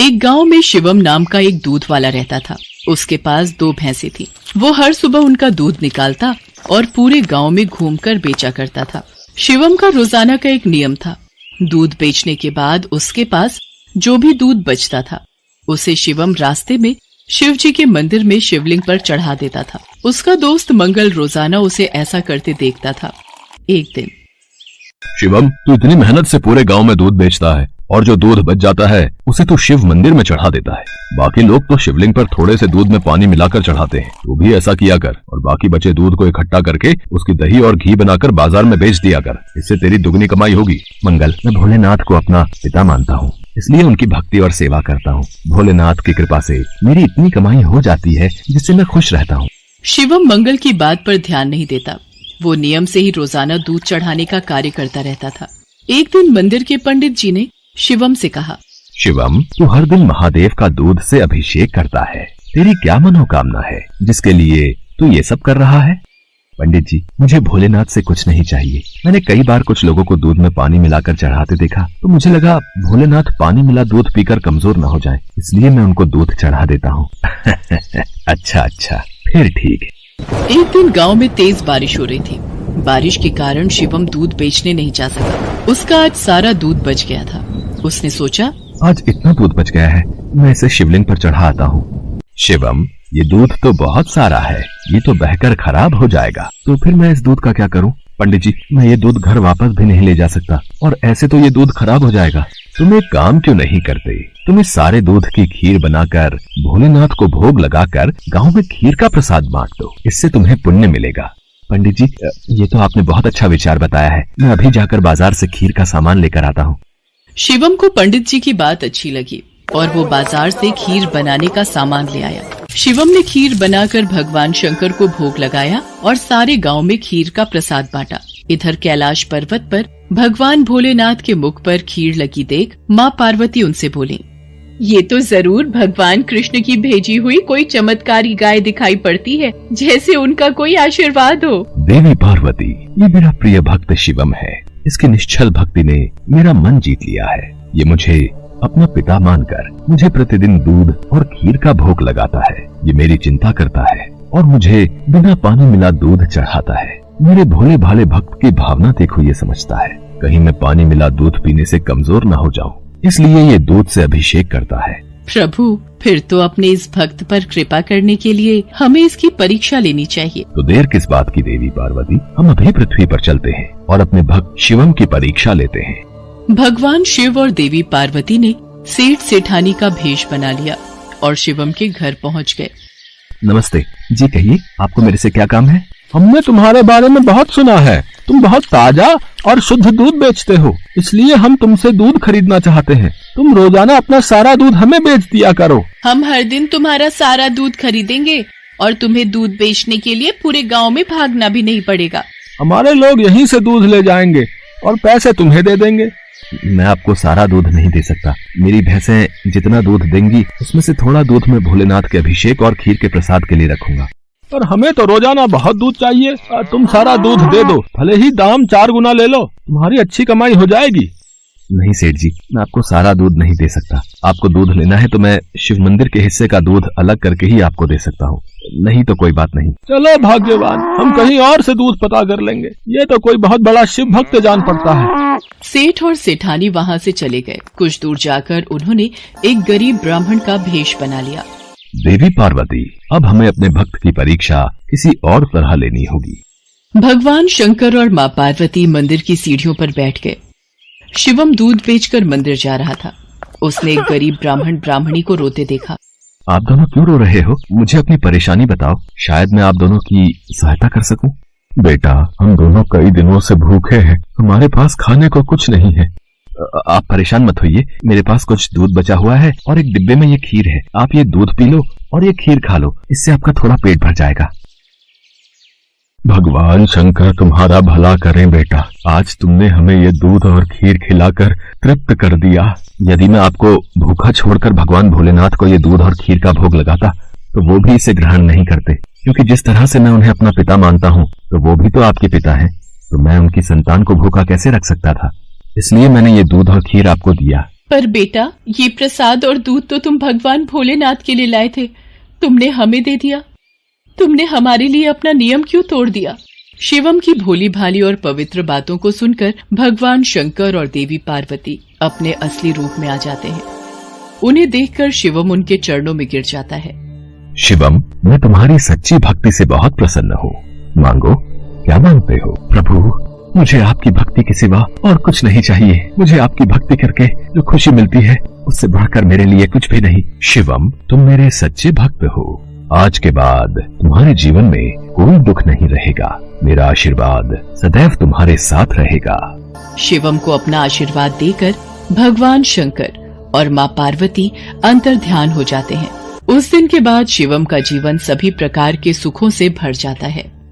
एक गांव में शिवम नाम का एक दूध वाला रहता था। उसके पास 2 भैंसें थी। वो हर सुबह उनका दूध निकालता और पूरे गांव में घूमकर बेचा करता था। शिवम का रोजाना का एक नियम था। दूध बेचने के बाद उसके पास जो भी दूध बचता था उसे शिवम रास्ते में शिव जी के मंदिर में शिवलिंग पर चढ़ा देता था। उसका दोस्त मंगल रोजाना उसे ऐसा करते देखता था। एक दिन, शिवम, तू इतनी मेहनत से पूरे गांव में दूध बेचता है और जो दूध बच जाता है उसे तू शिव मंदिर में चढ़ा देता है। बाकी लोग तो शिवलिंग पर थोड़े से दूध में पानी मिलाकर चढ़ाते हैं। तू भी ऐसा किया कर और बाकी बचे दूध को इकट्ठा करके उसकी दही और घी बनाकर बाजार में बेच दिया कर। इससे तेरी दुगनी कमाई होगी। मंगल, मैं भोलेनाथ को अपना पिता मानता हूँ, इसलिए उनकी भक्ति और सेवा करता हूँ। भोलेनाथ की कृपा से मेरी इतनी कमाई हो जाती है जिससे मैं खुश रहता हूँ। शिवम मंगल की बात पर ध्यान नहीं देता। वो नियम से ही रोजाना दूध चढ़ाने का कार्य करता रहता था। एक दिन मंदिर के पंडित जी ने शिवम से कहा, शिवम, तू हर दिन महादेव का दूध से अभिषेक करता है। तेरी क्या मनोकामना है जिसके लिए तू ये सब कर रहा है? पंडित जी, मुझे भोलेनाथ से कुछ नहीं चाहिए। मैंने कई बार कुछ लोगों को दूध में पानी मिलाकर चढ़ाते देखा तो मुझे लगा भोलेनाथ पानी मिला दूध पीकर कमजोर न हो जाए, इसलिए मैं उनको दूध चढ़ा देता हूँ। अच्छा, फिर ठीक है। एक दिन गांव में तेज बारिश हो रही थी। बारिश के कारण शिवम दूध बेचने नहीं जा सका। उसका आज सारा दूध बच गया था। उसने सोचा, आज इतना दूध बच गया है, मैं इसे शिवलिंग पर चढ़ा आता हूँ। शिवम, ये दूध तो बहुत सारा है, ये तो बहकर खराब हो जाएगा। तो फिर मैं इस दूध का क्या करूँ? पंडित जी, मैं ये दूध घर वापस भी नहीं ले जा सकता और ऐसे तो ये दूध खराब हो जाएगा। तुम एक काम क्यों नहीं करते? तुम इस सारे दूध की खीर बनाकर भोलेनाथ को भोग लगाकर गाँव में खीर का प्रसाद बांट दो, इससे तुम्हें पुण्य मिलेगा। पंडित जी, ये तो आपने बहुत अच्छा विचार बताया है। मैं अभी जाकर बाजार से खीर का सामान लेकर आता हूँ। शिवम को पंडित जी की बात अच्छी लगी और वो बाजार से खीर बनाने का सामान ले आया। शिवम ने खीर बनाकर भगवान शंकर को भोग लगाया और सारे गांव में खीर का प्रसाद बांटा। इधर कैलाश पर्वत पर भगवान भोलेनाथ के मुख पर खीर लगी देख माँ पार्वती उनसे बोली, ये तो जरूर भगवान कृष्ण की भेजी हुई कोई चमत्कारी गाय दिखाई पड़ती है, जैसे उनका कोई आशीर्वाद हो। देवी पार्वती, ये मेरा प्रिय भक्त शिवम है। इसकी निश्चल भक्ति ने मेरा मन जीत लिया है। ये मुझे अपना पिता मानकर मुझे प्रतिदिन दूध और खीर का भोग लगाता है। ये मेरी चिंता करता है और मुझे बिना पानी मिला दूध चढ़ाता है। मेरे भोले भाले भक्त की भावना देखो, ये समझता है कहीं मैं पानी मिला दूध पीने से कमजोर न हो जाऊं, इसलिए ये दूध से अभिषेक करता है। प्रभु, फिर तो अपने इस भक्त पर कृपा करने के लिए हमें इसकी परीक्षा लेनी चाहिए। तो देर किस बात की देवी पार्वती, हम अभी पृथ्वी पर चलते हैं और अपने भक्त शिवम की परीक्षा लेते हैं। भगवान शिव और देवी पार्वती ने सेठ सेठानी का भेष बना लिया और शिवम के घर पहुंच गए। नमस्ते जी, कहिए आपको मेरे से क्या काम है? हमने तुम्हारे बारे में बहुत सुना है। तुम बहुत ताजा और शुद्ध दूध बेचते हो, इसलिए हम तुमसे दूध खरीदना चाहते हैं। तुम रोजाना अपना सारा दूध हमें बेच दिया करो। हम हर दिन तुम्हारा सारा दूध खरीदेंगे और तुम्हें दूध बेचने के लिए पूरे गांव में भागना भी नहीं पड़ेगा। हमारे लोग यहीं से दूध ले जाएंगे और पैसे तुम्हें दे देंगे। मैं आपको सारा दूध नहीं दे सकता। मेरी भैंसें जितना दूध देंगी उसमें से थोड़ा दूध मैं भोलेनाथ के अभिषेक और खीर के प्रसाद के लिए रखूंगा। पर हमें तो रोजाना बहुत दूध चाहिए। तुम सारा दूध दे दो, भले ही दाम 4 गुना ले लो, तुम्हारी अच्छी कमाई हो जाएगी। नहीं सेठ जी, मैं आपको सारा दूध नहीं दे सकता। आपको दूध लेना है तो मैं शिव मंदिर के हिस्से का दूध अलग करके ही आपको दे सकता हूँ, नहीं तो कोई बात नहीं। चलो भाग्यवान, हम कहीं और से दूध पता कर लेंगे। ये तो कोई बहुत बड़ा शिव भक्त जान पड़ता है। सेठ और सेठानी वहाँ से चले गए। कुछ दूर जाकर उन्होंने एक गरीब ब्राह्मण का भेष बना लिया। देवी पार्वती, अब हमें अपने भक्त की परीक्षा किसी और तरह लेनी होगी। भगवान शंकर और माँ पार्वती मंदिर की सीढ़ियों पर बैठ गए। शिवम दूध बेचकर मंदिर जा रहा था। उसने एक गरीब ब्राह्मण ब्राह्मणी को रोते देखा। आप दोनों क्यों रो रहे हो? मुझे अपनी परेशानी बताओ, शायद मैं आप दोनों की सहायता कर सकूं। बेटा, हम दोनों कई दिनों से भूखे हैं, हमारे पास खाने को कुछ नहीं है। आप परेशान मत होइए, मेरे पास कुछ दूध बचा हुआ है और एक डिब्बे में ये खीर है। आप ये दूध पी लो और ये खीर खा लो, इससे आपका थोड़ा पेट भर जाएगा। भगवान शंकर तुम्हारा भला करें बेटा, आज तुमने हमें ये दूध और खीर खिलाकर तृप्त कर दिया। यदि मैं आपको भूखा छोड़कर भगवान भोलेनाथ को ये दूध और खीर का भोग लगाता तो वो भी इसे ग्रहण नहीं करते, क्योंकि जिस तरह से मैं उन्हें अपना पिता मानता हूँ तो वो भी तो आपके पिता हैं, तो मैं उनकी संतान को भूखा कैसे रख सकता था। इसलिए मैंने ये दूध और खीर आपको दिया। पर बेटा, ये प्रसाद और दूध तो तुम भगवान भोलेनाथ के लिए लाए थे, तुमने हमें दे दिया। तुमने हमारे लिए अपना नियम क्यों तोड़ दिया? शिवम की भोली भाली और पवित्र बातों को सुनकर भगवान शंकर और देवी पार्वती अपने असली रूप में आ जाते हैं। उन्हें देखकर शिवम उनके चरणों में गिर जाता है। शिवम, मैं तुम्हारी सच्ची भक्ति से बहुत प्रसन्न हूँ। मांगो, क्या मांगते हो? प्रभु, मुझे आपकी भक्ति के सिवा और कुछ नहीं चाहिए। मुझे आपकी भक्ति करके जो खुशी मिलती है, उससे बढ़कर मेरे लिए कुछ भी नहीं। शिवम, तुम मेरे सच्चे भक्त हो। आज के बाद तुम्हारे जीवन में कोई दुख नहीं रहेगा। मेरा आशीर्वाद सदैव तुम्हारे साथ रहेगा। शिवम को अपना आशीर्वाद देकर भगवान शंकर और माँ पार्वती अंतर्ध्यान हो जाते हैं। उस दिन के बाद शिवम का जीवन सभी प्रकार के सुखों से भर जाता है।